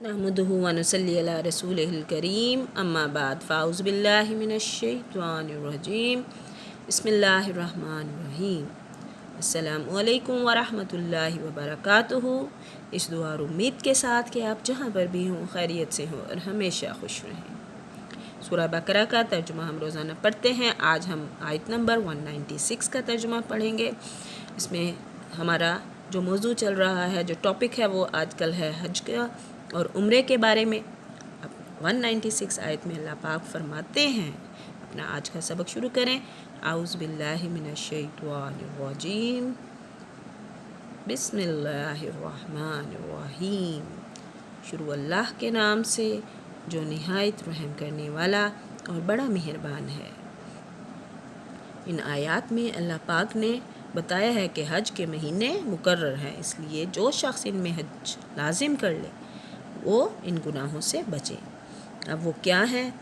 नहमदुहु व नसल्ली अला रसूलिहिल करीम अम्मा बाद फ़ाउज़ु बिल्लाहि मिनश्शैतानिर रजीम बिस्मिल्लाहिर्रहमानिर्रहीम अस्सलामु अलैकुम व रहमतुल्लाहि व बरकातुहू। इस दुआ और उम्मीद के साथ कि आप जहाँ पर भी हों खैरियत से हों और हमेशा खुश रहें। सूरह बकरा का तर्जुमा हम रोज़ाना पढ़ते हैं। आज हम आयत नंबर 196 का तर्जुमा पढ़ेंगे। इसमें हमारा जो मौजू चल रहा है, जो टॉपिक है, वो आजकल है हज का और उम्रे के बारे में। अब 196 आयत में अल्लाह पाक फरमाते हैं, अपना आज का सबक शुरू करें। आउज़ु बिल्लाहि मिनश्शैतानिर रजीम बिस्मिल्लाहिर्रहमानिर्रहीम। शुरू अल्लाह के नाम से जो निहायत रहम करने वाला और बड़ा मेहरबान है। इन आयात में अल्लाह पाक ने बताया है कि हज के महीने मुकर्रर हैं, इसलिए जो शख्स इनमें हज लाजिम कर ले वो इन गुनाहों से बचे। अब वो क्या हैं,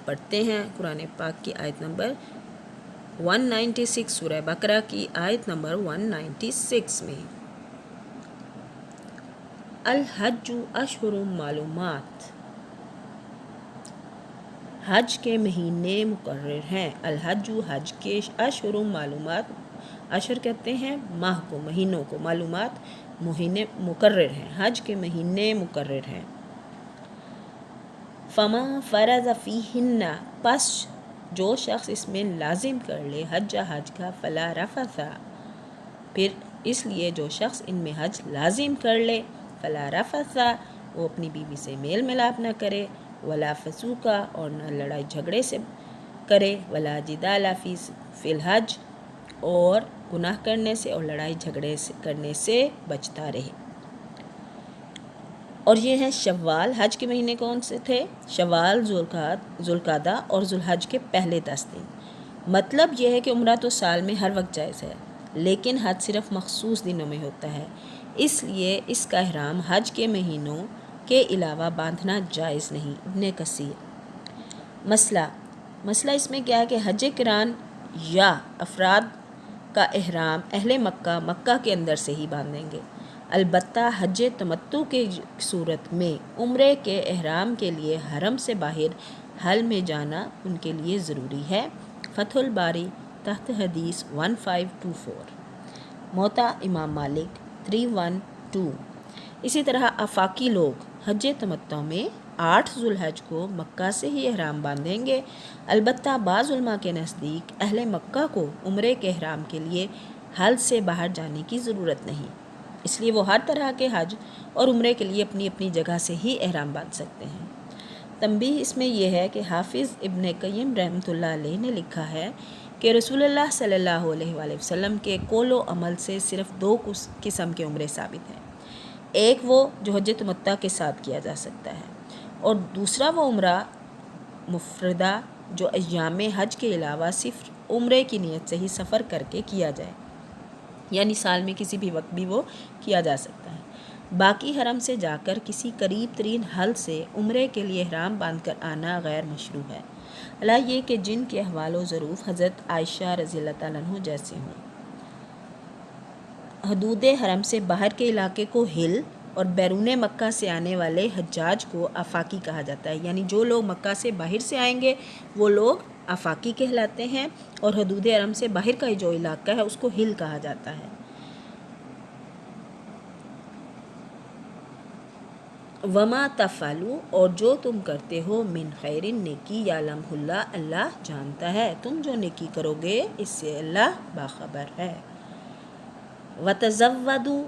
पढ़ते हैं। कुरान पाक की आयत नंबर 196, सूरह बकरा की आयत नंबर 196 में अल हज्जु अशहुरुम मालूमात, हज के महीने मुकर्रर हैं। अल हज्जु, हज के, अशहुरुम मालूमात, अशर कहते हैं माह को, महीनों को, मालूमात महीने मुकर्रर हैं, हज के महीने मुकर्रर हैं। फमा फ़रज़ फ़ीहिन्ना, पस जो शख्स इसमें लाजिम कर ले हज का, फ़ला रफ़सा, फिर इसलिए जो शख्स इनमें हज लाजिम कर ले, फ़ला रफ़सा, वो अपनी बीवी से मेल मिलाप न करे, वला फसूका, और न लड़ाई झगड़े से करे, वला जिदाला फ़िल हज, और गुनाह करने से और लड़ाई झगड़े से करने से बचता रहे। और ये हैं शव्वाल। हज के महीने कौन से थे? शव्वाल, जुल्कादा और जुल्हज के पहले 10 दिन। मतलब यह है कि उम्रा तो साल में हर वक्त जायज़ है, लेकिन हज सिर्फ मखसूस दिनों में होता है, इसलिए इसका ihram हज के महीनों के अलावा बांधना जायज़ नहीं। इब्न कसीर। मसला इसमें क्या है कि हज किरान या अफराद का ihram अहले मक्का के अंदर से ही बांधेंगे। अलबत्ता हज तमत्तु के सूरत में उम्रे के ihram के लिए हरम से बाहर हल में जाना उनके लिए ज़रूरी है। फतहुल बारी तहत हदीस 1524। मोता इमाम मालिक 312। इसी तरह आफाकी लोग हज तमत्तु में 8 जुल्हज को मक्का से ही ihram बांधेंगे। अलबत्ता बाज़ उलमा के नज़दीक अहले मक्का को उम्रे के ihram के लिए हल से बाहर जाने की ज़रूरत नहीं, इसलिए वो हर तरह के हज और उम्रे के लिए अपनी अपनी जगह से ही ihram बांध सकते हैं। तंबीह इसमें यह है कि हाफिज़ इब्न क़य्यिम रहमतुल्लाह अलैह ने लिखा है कि रसूलुल्लाह सल्लल्लाहु अलैहि वसल्लम के कौलो अमल से सिर्फ 2 किस्म के उम्रे साबित हैं। एक वो जो हज तमत्तु के साथ किया जा सकता है, और दूसरा वो उम्रा मुफ़रदा जो अय्याम हज के अलावा सिर्फ उम्रे की नीयत से ही सफ़र करके किया जाए, यानी साल में किसी भी वक्त भी वो किया जा सकता है। बाकी हरम से जाकर किसी करीब तरीन हल से उम्रे के लिए ihram बांध कर आना गैर मशरू है, अला ये कि जिन के अहवाल व ज़रूफ़ हज़रत आयशा रज़ियल्लाहु तआला अन्हा जैसे हों। हदूद हरम से बाहर के इलाके को हिल और बैरून मक्का से आने वाले हज्जाज को आफाकी कहा जाता है, यानी जो लोग मक्का से बाहर से आएंगे वो लोग आफाकी कहलाते हैं, और हदूद हरम से बाहर का जो इलाका है उसको हिल कहा जाता है। वमा तफ़ालू, और जो तुम करते हो, मिन खैरिन नेकी, यालमहुल्लाह, अल्लाह जानता है, तुम जो नेकी करोगे इससे अल्लाह बाखबर है। वतज़व्वदू,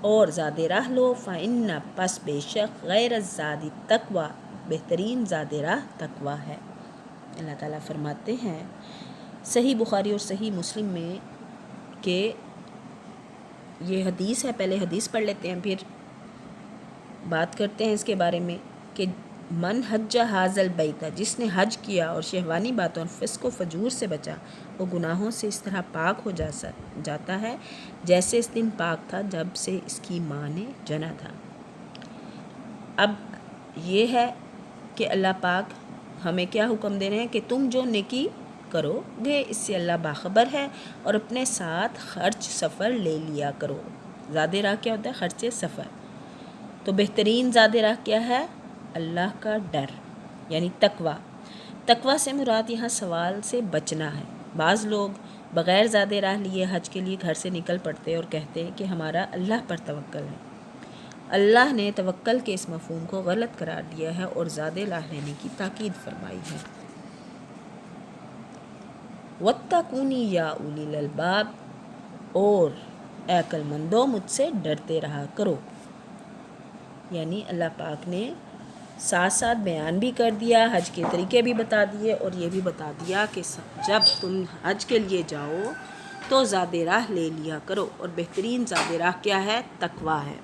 और ज़ादे राह लो, फ़इन्ना, पस बेशक, गैर ज़ादी तक़वा, बेहतरीन ज़ादे राह तक़वा है। अल्लाह ताला फरमाते हैं सही बुखारी और सही मुस्लिम में कि ये हदीस है, पहले हदीस पढ़ लेते हैं फिर बात करते हैं इसके बारे में कि मन हज हाज़ल बैता, जिसने हज किया और शहवानी बातों और फ़िस्क व फजूर से बचा, वो गुनाहों से इस तरह पाक हो जाता है जैसे इस दिन पाक था जब से इसकी माँ ने जना था। अब ये है कि अल्लाह पाक हमें क्या हुक्म दे रहे हैं कि तुम जो नेकी करोगे इससे अल्लाह बाखबर है, और अपने साथ खर्च सफ़र ले लिया करो। ज़ादे राह क्या होता है? खर्च सफ़र। تو بہترین زاد راہ کیا ہے؟ اللہ کا ڈر یعنی تقوی۔ تقوی سے مراد یہاں سوال سے بچنا ہے۔ بعض لوگ بغیر زاد راہ لیے حج کے لیے گھر سے نکل پڑتے اور کہتے ہیں کہ ہمارا اللہ پر توکل ہے۔ اللہ نے توکل کے اس مفہوم کو غلط قرار دیا ہے اور زاد راہ لینے کی تاکید فرمائی ہے۔ وَاتَّقُونِی یا اولی الالباب، اور اے عقل مندو مجھ سے ڈرتے رہا کرو۔ یعنی اللہ پاک نے ساتھ ساتھ بیان بھی کر دیا، حج کے طریقے بھی بتا دیے اور یہ بھی بتا دیا کہ جب تم حج کے لیے جاؤ تو زاد راہ لے لیا کرو، اور بہترین زاد راہ کیا ہے؟ تقوی ہے،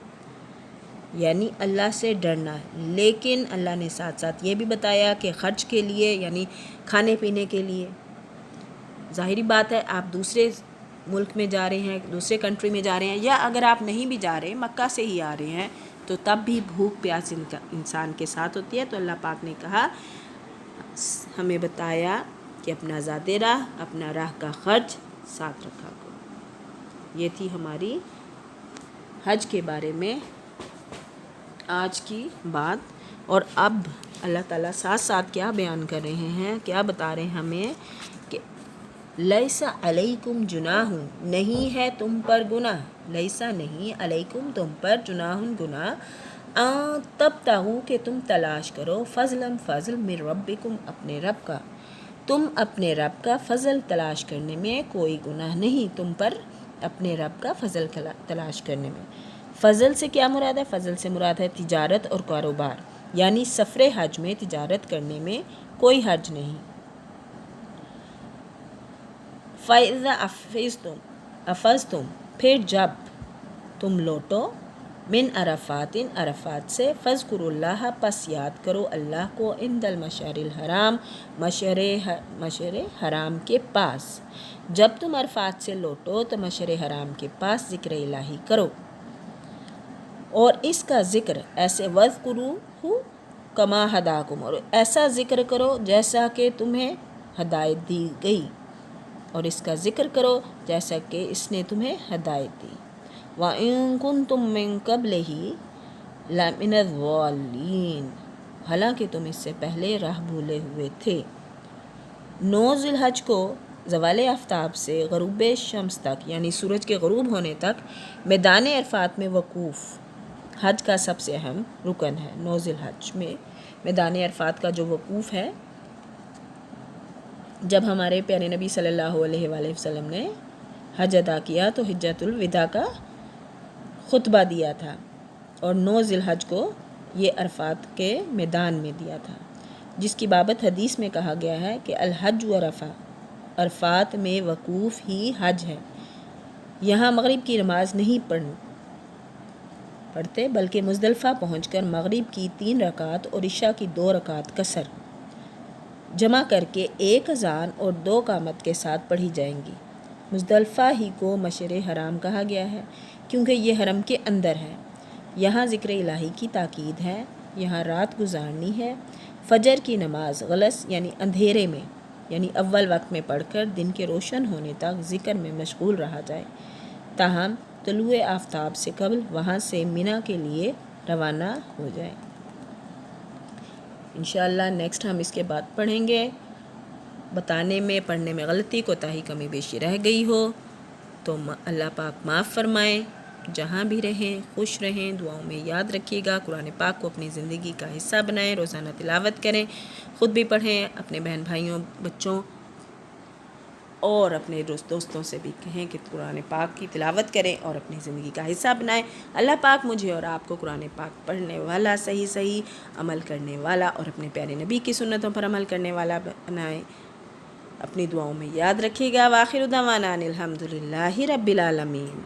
یعنی اللہ سے ڈرنا ہے۔ لیکن اللہ نے ساتھ ساتھ یہ بھی بتایا کہ خرچ کے لیے یعنی کھانے پینے کے لیے، ظاہری بات ہے آپ دوسرے ملک میں جا رہے ہیں، دوسرے کنٹری میں جا رہے ہیں، یا اگر آپ نہیں بھی جا رہے مکہ سے ہی آ رہے ہیں تو تب بھی بھوک پیاس انسان کے ساتھ ہوتی ہے۔ تو اللہ پاک نے کہا، ہمیں بتایا کہ اپنا زاد راہ، اپنا راہ کا خرچ ساتھ رکھا کرو۔ یہ تھی ہماری حج کے بارے میں آج کی بات۔ اور اب اللہ تعالیٰ ساتھ ساتھ کیا بیان کر رہے ہیں، کیا بتا رہے ہیں ہمیں کہ لیسا علیکم جناح، نہیں ہے تم پر گناہ، لیسا نہیں علیکم تم پر جناح گناہ، تبتغوا کہ تم تلاش کرو، فضلا فضل من ربکم اپنے رب کا، تم اپنے رب کا فضل تلاش کرنے میں کوئی گناہ نہیں تم پر، اپنے رب کا فضل تلاش کرنے میں۔ فضل سے کیا مراد ہے؟ فضل سے مراد ہے تجارت اور کاروبار، یعنی سفر حج میں تجارت کرنے میں کوئی حرج نہیں۔ فَإِذَا أَفَضْتُمْ پھر جب تم لوٹو، من عرفات عرفات سے، فاذکروا اللہ پس یاد کرو اللہ کو، عند المشعر الحرام مشعر حرام کے پاس۔ جب تم عرفات سے لوٹو تو مشعر حرام کے پاس ذکر الہی کرو، اور اس کا ذکر ایسے وَاذْكُرُوهُ كَمَا هَدَاكُمْ، اور ایسا ذکر کرو جیسا کہ تمہیں ہدایت دی گئی، اور اس کا ذکر کرو جیسا کہ اس نے تمہیں ہدایت دی۔ وَإِن كُنتُم مِّن قَبْلِهِ لَمِنَ الضَّالِّينَ، حالانکہ تم اس سے پہلے راہ بھولے ہوئے تھے۔ 9 ذی الحج کو زوال آفتاب سے غروب شمس تک یعنی سورج کے غروب ہونے تک میدان عرفات میں وقوف حج کا سب سے اہم رکن ہے۔ 9 ذی الحج میں میدان عرفات کا جو وقوف ہے، جب ہمارے پیارے نبی صلی اللہ علیہ وآلہ وسلم نے حج ادا کیا تو حجۃ الوداع کا خطبہ دیا تھا، اور 9 ذی الحج کو یہ عرفات کے میدان میں دیا تھا، جس کی بابت حدیث میں کہا گیا ہے کہ الحج عرفہ، عرفات میں وقوف ہی حج ہے۔ یہاں مغرب کی نماز نہیں پڑھتے بلکہ مزدلفہ پہنچ کر مغرب کی 3 رکعت اور عشاء کی 2 رکعت قصر جمع کر کے 1 اذان اور 2 اقامت کے ساتھ پڑھی جائیں گی۔ مزدلفہ ہی کو مشعر حرام کہا گیا ہے کیونکہ یہ حرم کے اندر ہے، یہاں ذکر الہی کی تاکید ہے، یہاں رات گزارنی ہے۔ فجر کی نماز غلس یعنی اندھیرے میں یعنی اول وقت میں پڑھ کر دن کے روشن ہونے تک ذکر میں مشغول رہا جائے، تاہم طلوع آفتاب سے قبل وہاں سے منی کے لیے روانہ ہو جائے۔ انشاءاللہ نیکسٹ ہم اس کے بعد پڑھیں گے۔ بتانے میں پڑھنے میں غلطی کوتاہی کمی بیشی رہ گئی ہو تو اللہ پاک معاف فرمائیں۔ جہاں بھی رہیں خوش رہیں، دعاؤں میں یاد رکھیے گا۔ قرآن پاک کو اپنی زندگی کا حصہ بنائیں، روزانہ تلاوت کریں، خود بھی پڑھیں، اپنے بہن بھائیوں بچوں اور اپنے دوستوں سے بھی کہیں کہ قرآن پاک کی تلاوت کریں اور اپنی زندگی کا حصہ بنائیں۔ اللہ پاک مجھے اور آپ کو قرآن پاک پڑھنے والا، صحیح عمل کرنے والا اور اپنے پیارے نبی کی سنتوں پر عمل کرنے والا بنائے۔ اپنی دعاؤں میں یاد رکھیے گا۔ وآخر دعوانا ان الحمد للہ رب العالمین۔